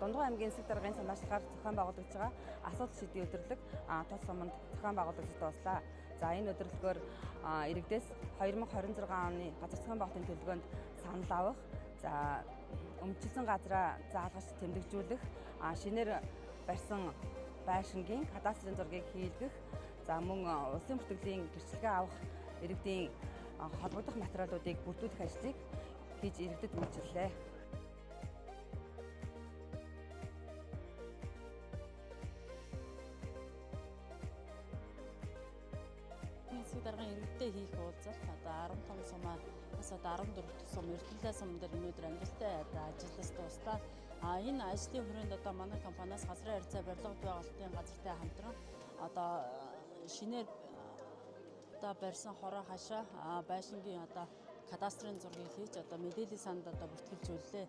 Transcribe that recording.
Дундгой аймгийн эсэг даргын санаачлагаар зохион байгуулагдж байгаа асуудал шийдвэрлэлийн өдрөлөг тус суманд зохион байгуулагдаж дуслаа. За энэ өдрөлгөөр иргэдээс 2026 оны газар зохион байгуулалтын төлөвлөгөөнд санал авах, за өмчлөсөн газраа заалгаж тэмдэгжүүлэх, шинээр барьсан байшингийн кадастрын зургийг хийлгэх, за мөн улсын бүртгэлийн гэрчлэгээ авах иргэдийн холбогдох материалуудыг бүрдүүлэх ажлыг хийж иргэдэд үйлчиллээ. Эсэг даргын иргэдтэй хийх уулзалт одоо 15 сумаас одоо 14 сум эрдэнэ сум дээр өнөөдөр амжилттай ажиллаж дуслаа. Энэ ажлын хүрээнд одоо манай компаниас газрын харьцаа барилга байгуулалтын газартай хамтран одоо шинээр одоо барьсан хороо хашаа байшингийн одоо кадастрын зургийг хийж одоо мэдээллийн санд одоо бүртгэлжүүллээ.